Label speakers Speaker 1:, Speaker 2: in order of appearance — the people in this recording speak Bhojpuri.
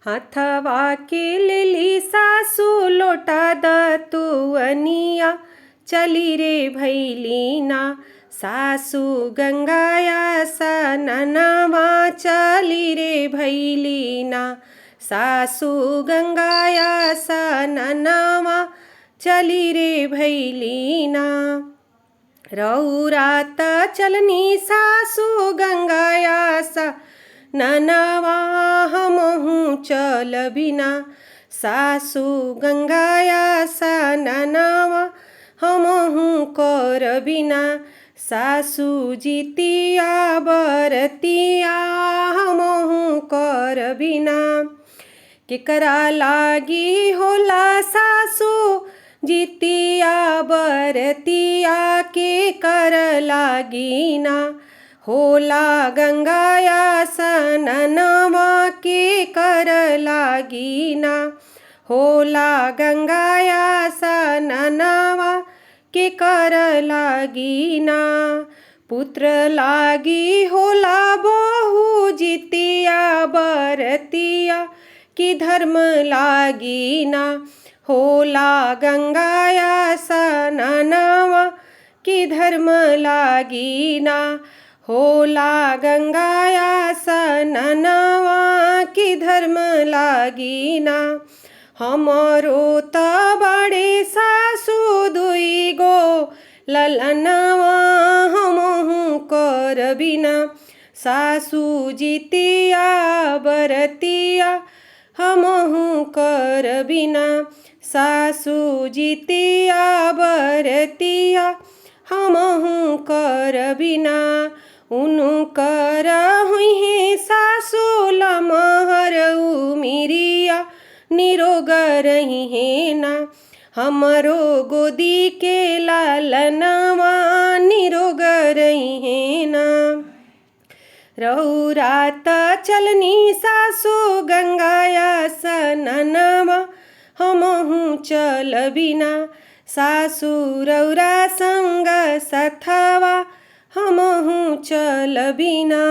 Speaker 1: हाथवा के लेली सासू लोटा दतुअनिया चली रे भैलीना। सासू गंगाया सननवा चली रे भैलीना। सासू गंगाया सननवा चली रे भैलीना। रौरात चलनी सासू गंगाया सननवा हमहू चलबिना। सासू गंगाया सननवा हमहू करबिना। सासू जितिया बरतिया हमहू करबिना। केकरा लागी होला सासू जितिया बरतिया के कर लागिना। होला गंगाया सननवा के कर लागिना। होला गंगाया सननवा के कर लागिना। पुत्र लागी होला बहु जितिया बरतिया कि धर्म लागिना। होला गंगाया सननवा कि धर्म लागिना। होला गंगाया सननवा कि धर्म लागिना। हमरो त बड़े सासू दुई गो ललनवा हमहू करबिना। सासू जितिया बरतिया हमहू करबिना। सासू जितिया बरतिया हमहू करबिना। उनु कर हुई सासू लमहर उमिरिया निरोग रही है ना। हमरो गोदी के लालनवा निरोग रही है ना। रौरात चलनी सासू गंगाया सननवा हमहू चलबिना। सासू रौरा संग सथवा हमहू चलबिना।